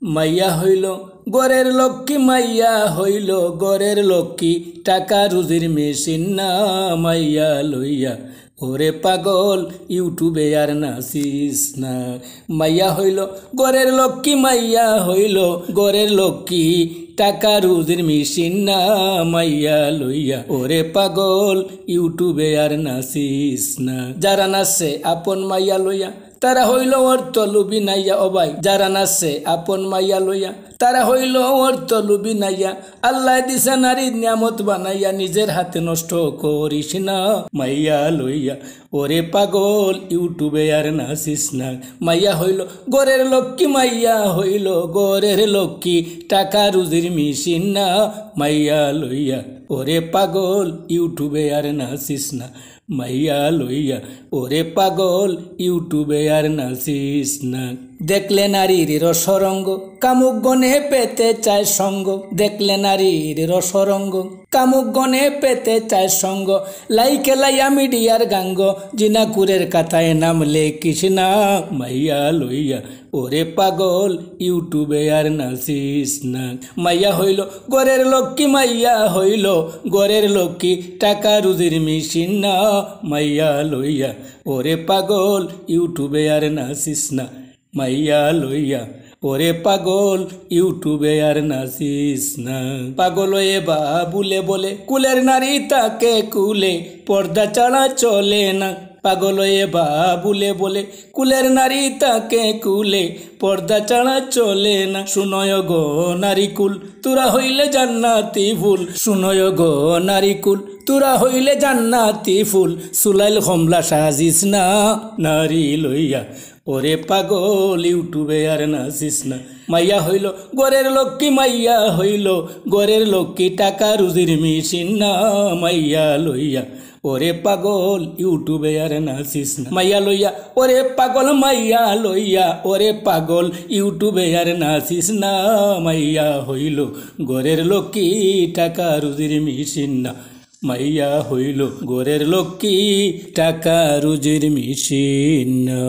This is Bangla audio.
মাইয়া হইল গরের লক্ষ্মী, মাইয়া হইল গরের লক্ষ্মী, টাকা রুজির মেশিন না মাইয়া লইয়া। ওরে পাগল ইউটিউবে আর নাচিস না। মাইয়া হইল গরের লক্ষ্মী, মাইয়া হইল গরের লক্ষ্মী, টাকা রুজির মেশিন না মাইয়া লইয়া। ওরে পাগল ইউটিউবে আর নাচিস না। যারা নাচে আপন মাইয়া লইয়া তারা হইল অর্থ লুবি নাইয়া। ও ভাই, যারা নাচে আপন মাইয়া লইয়া তারা হইল অর্থ লুবি নাইয়া। আল্লাহ দিছে নারীর নিয়ামত বানাইয়া, নিজের হাতে নষ্ট করিস না মাইয়া লইয়া। ওরে পাগল ইউটিউবে আর নাচিস না। মাইয়া হইল গরের লক্ষ্মী, মাইয়া হইল গরের লক্ষ্মী, টাকা রুজির মেশিন না মাইয়া লইয়া। ওরে পাগল ইউটিউবে আর নাচিস না মাইয়া লইয়া। ওরে পাগল ইউটিউবে আর নাচিস না। দেখলে নারীর রসরঙ্গ কামুক গনে পেতে চায় সঙ্গ। দেখলে নারীর রসরঙ্গ কামুক গনে পেতে চায় সঙ্গ। লাইকে লাইয়া মিডিয়ার গাঙ্গ, জিনাকুরের কাতায় নাম লেখিস না মাইয়া লইয়া। ওরে পাগল ইউটিউবে আর নাচিস না। মাইয়া হইল গরের লক্ষ্মী, মাইয়া হইল গরের লক্ষ্মী, টাকা রুজির মেশিন না মাইয়া লইয়া। ওরে পাগল ইউটিউবে আর নাচিস না মাইয়া লইয়া। ওরে পাগল ইউটিউবে আর নাচিস না। পাগল এ বাবুলে বলে কুলের নারী তাকে কুলে, পর্দা ছাড়া চলে না। পাগল এ বাবুলে বলে কুলের নারী তাকে কুলে, পর্দা ছাড়া চলে না। শুনয় গো নারী কুল তোরা হইলে জান্নাতি ফুল। শুনয় গো নারী কুল তোরা হইলে জান্নাতি ফুল, সুলাইল কমলা সাজিস না নারী লইয়া। ওরে পাগল ইউটিউবে আর নাচিস না। মাইয়া হইল গরের লক্ষ্মী, মাইয়া হইল গরের লক্ষ্মী, টাকা রুজির মেশিন না মাইয়া লইয়া। ওরে পাগল ইউটিউবে আর নাচিস না মাইয়া লইয়া। ওরে পাগল মাইয়া লইয়া, ওরে পাগল ইউটিউবে আর নাচিস না মাইয়া হইল গরের লক্ষ্মী, টাকা রুজির মেশিন না মাইয়া হইল গরের লক্ষ্মী, টাকা রুজির মেশিন না।